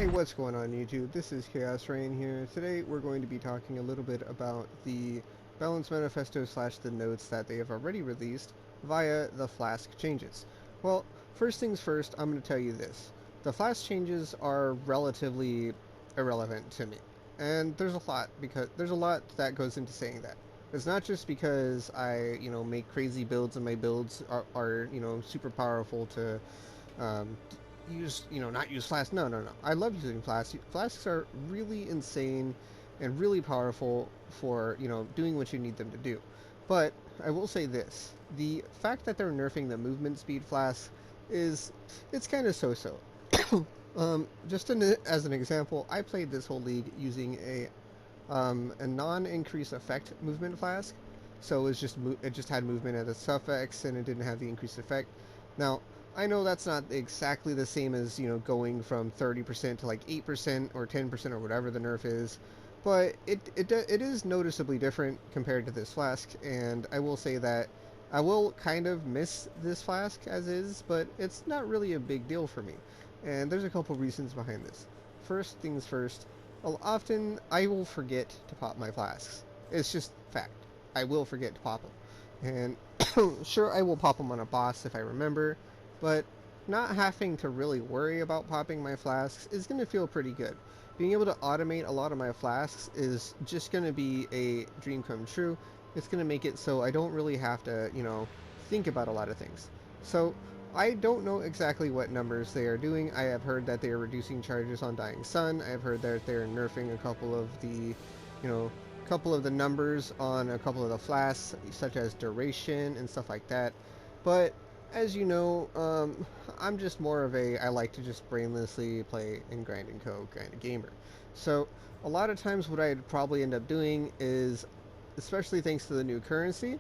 Hey, what's going on YouTube? This is Chaos-Reighn here. Today we're going to be talking a little bit about the balance manifesto slash the notes that they have already released via the Flask changes. Well, first things first, I'm going to tell you this. The Flask changes are relatively irrelevant to me. And there's a lot that goes into saying that. It's not just because I, make crazy builds and my builds are super powerful to um, not use flasks. No, no, no. I love using flasks. Flasks are really insane and really powerful for, doing what you need them to do. But I will say this. The fact that they're nerfing the movement speed flask it's kind of so-so. As an example, I played this whole league using a non-increase effect movement flask. So it just had movement at its suffix and it didn't have the increased effect. Now, I know that's not exactly the same as, going from 30% to like 8% or 10% or whatever the nerf is, but it is noticeably different compared to this flask, and I will say that I will kind of miss this flask as is, but it's not really a big deal for me. And there's a couple reasons behind this. First things first, often I will forget to pop my flasks. It's just fact. I will forget to pop them. And sure, I will pop them on a boss if I remember, but not having to really worry about popping my flasks is going to feel pretty good. Being able to automate a lot of my flasks is just going to be a dream come true. It's going to make it so I don't really have to, think about a lot of things. So I don't know exactly what numbers they are doing. I have heard that they are reducing charges on Dying Sun. I have heard that they're nerfing a couple of the numbers on a couple of the flasks, such as duration and stuff like that. But as you know, I'm just more of I like to just brainlessly play and grind and co kind of gamer. So a lot of times what I'd probably end up doing is, especially thanks to the new currency,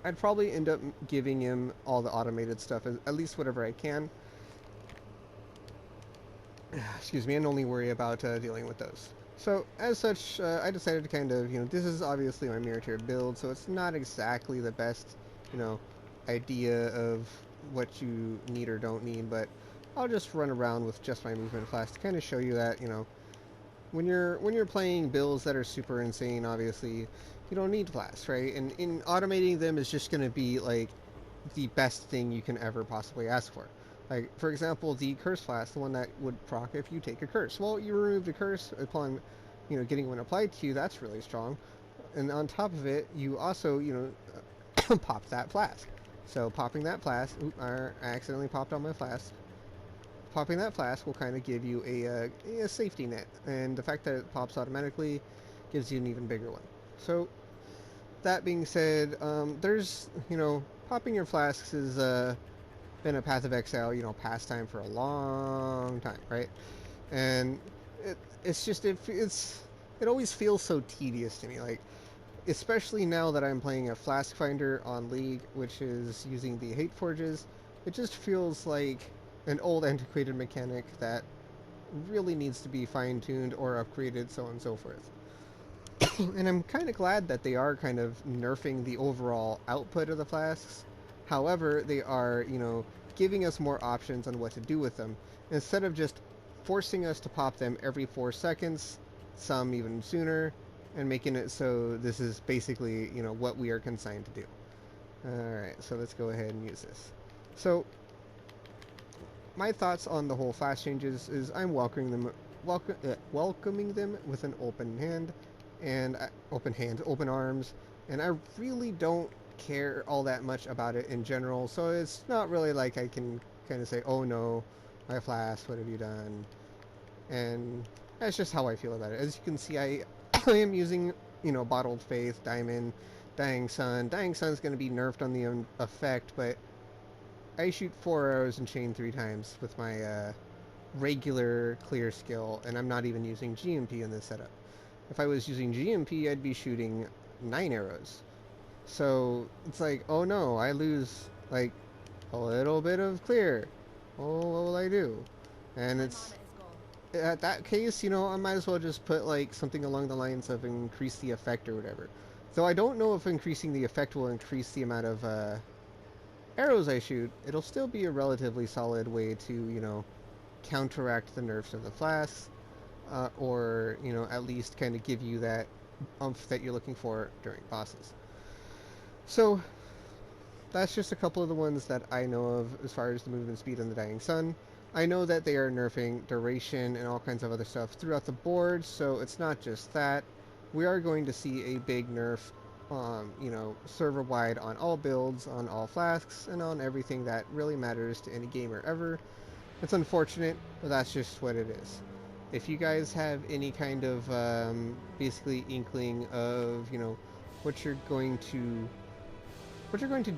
I'd probably end up giving him all the automated stuff, at least whatever I can. Excuse me, and only worry about dealing with those. So, as such, I decided to kind of, this is obviously my mirror tier build, so it's not exactly the best, idea of what you need or don't need, but I'll just run around with just my movement flask to kind of show you that, when you're playing builds that are super insane, obviously, you don't need flasks, right? And in automating them is just going to be, like, the best thing you can ever possibly ask for. Like, for example, the curse flask, the one that would proc if you take a curse. Well, you remove the curse upon, getting one applied to you. That's really strong. And on top of it, you also, pop that flask. So popping that flask, I accidentally popped on my flask. Popping that flask will kind of give you a safety net. And the fact that it pops automatically gives you an even bigger one. So, that being said, there's, popping your flasks has been a Path of Exile, pastime for a long time, right? And it always feels so tedious to me, like, especially now that I'm playing a Flask Finder on League, which is using the Hate Forges. It just feels like an old antiquated mechanic that really needs to be fine-tuned or upgraded, so on and so forth. And I'm kind of glad that they are kind of nerfing the overall output of the flasks. However, they are, giving us more options on what to do with them, instead of just forcing us to pop them every 4 seconds, some even sooner, and making it so this is basically, what we are consigned to do. Alright, so let's go ahead and use this. So, my thoughts on the whole flask changes is I'm welcoming them with an open hand, and open arms, and I really don't care all that much about it in general, so it's not really like I can kind of say, oh no, my flask, what have you done? And that's just how I feel about it. As you can see, I am using, Bottled Faith, Diamond, Dying Sun. Dying Sun's going to be nerfed on the effect, but I shoot 4 arrows and chain 3 times with my regular clear skill, and I'm not even using GMP in this setup. If I was using GMP, I'd be shooting 9 arrows. So it's like, oh no, I lose like a little bit of clear. Oh, what will I do? And it's at that case, I might as well just put like something along the lines of increase the effect or whatever. Though I don't know if increasing the effect will increase the amount of arrows I shoot. It'll still be a relatively solid way to, counteract the nerfs of the Flasks, or at least kind of give you that oomph that you're looking for during bosses. So that's just a couple of the ones that I know of as far as the movement speed and the Dying Sun. I know that they are nerfing duration and all kinds of other stuff throughout the board, so it's not just that. We are going to see a big nerf, server-wide on all builds, on all Flasks, and on everything that really matters to any gamer ever. It's unfortunate, but that's just what it is. If you guys have any kind of basically inkling of what you're going to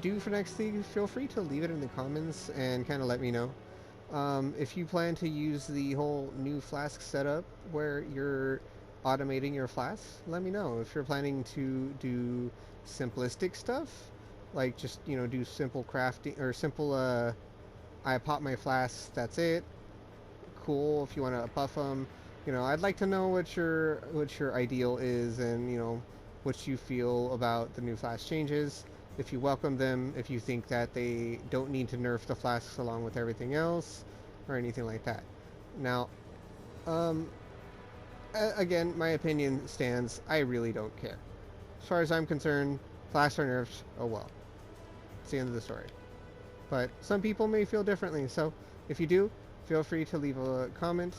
do for next league, feel free to leave it in the comments and kind of let me know. If you plan to use the whole new Flask setup where you're automating your flasks, let me know. If you're planning to do simplistic stuff, like just do simple crafting or simple I pop my flasks, that's it, cool. If you want to buff them, I'd like to know what your ideal is, and what you feel about the new flask changes, if you welcome them, if you think that they don't need to nerf the flasks along with everything else or anything like that. Now again, my opinion stands. I really don't care. As far as I'm concerned, flasks are nerfed. Oh well, it's the end of the story. But some people may feel differently, so if you do, feel free to leave a comment.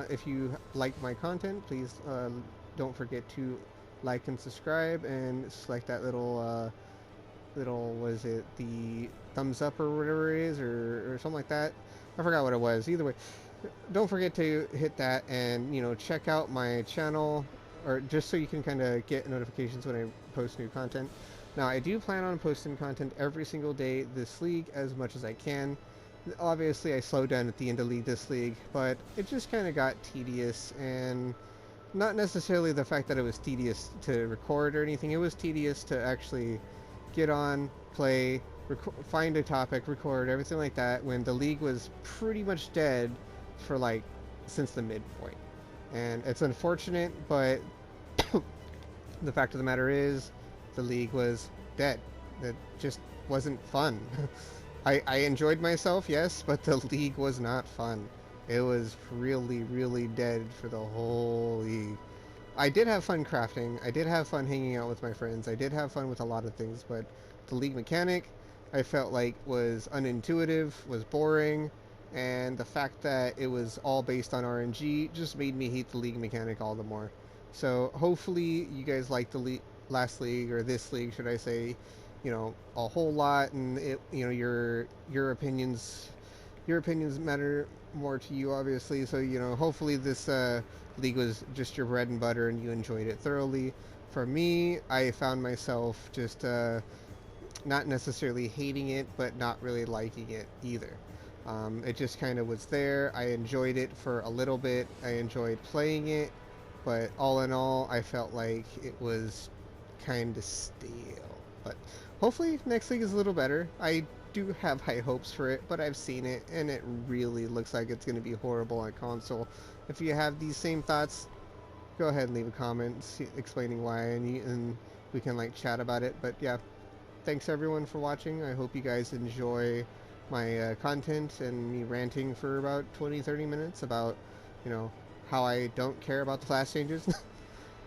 If you like my content, please don't forget to like and subscribe, and select that little was it the thumbs up or whatever it is, or something like that. I forgot what it was. Either way, don't forget to hit that, and check out my channel, or just so you can kind of get notifications when I post new content. Now, I do plan on posting content every single day this league as much as I can. Obviously, I slowed down at the end of this league, but it just kind of got tedious, and not necessarily the fact that it was tedious to record or anything. It was tedious to actually get on, play, find a topic, record, everything like that, when the league was pretty much dead for since the midpoint. And it's unfortunate, but the fact of the matter is the league was dead. It just wasn't fun. I enjoyed myself, yes, but the league was not fun. It was really, really dead for the whole league. I did have fun crafting, I did have fun hanging out with my friends, I did have fun with a lot of things, but the league mechanic I felt like was unintuitive, was boring, and the fact that it was all based on RNG just made me hate the league mechanic all the more. So hopefully you guys like the last league, or this league should I say, a whole lot, and your opinions matter more to you, obviously. So hopefully this league was just your bread and butter and you enjoyed it thoroughly. For me, I found myself just not necessarily hating it, but not really liking it either. It just kind of was there. I enjoyed it for a little bit. I enjoyed playing it, but all in all, I felt like it was kind of stale. But hopefully next league is a little better. I do have high hopes for it, but I've seen it, and it really looks like it's going to be horrible on console. If you have these same thoughts, go ahead and leave a comment explaining why, and we can chat about it. But yeah, thanks everyone for watching. I hope you guys enjoy my content and me ranting for about 20-30 minutes about how I don't care about the flash changes.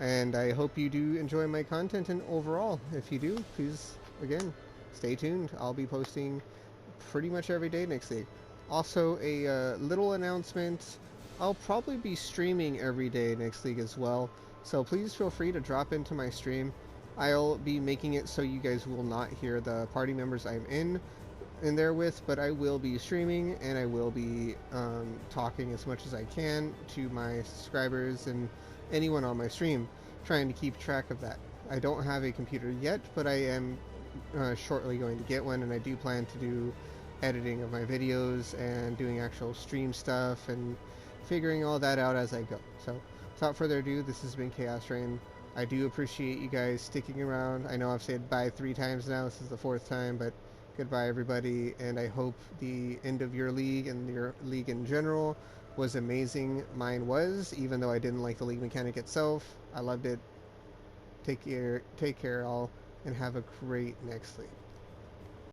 And I hope you do enjoy my content, and overall, if you do, please again stay tuned. I'll be posting pretty much every day next week. Also, a little announcement, I'll probably be streaming every day next week as well, so please feel free to drop into my stream. I'll be making it so you guys will not hear the party members I'm in there with, but I will be streaming, and I will be talking as much as I can to my subscribers and anyone on my stream, trying to keep track of that. I don't have a computer yet, but I am shortly going to get one, and I do plan to do editing of my videos and doing actual stream stuff and figuring all that out as I go. So without further ado, this has been Chaos-Reighn. I do appreciate you guys sticking around. I know I've said bye 3 times now, this is the 4th time, but goodbye everybody, and I hope the end of your league and your league in general was amazing. Mine was, even though I didn't like the league mechanic itself. I loved it. Take care all, and have a great next league.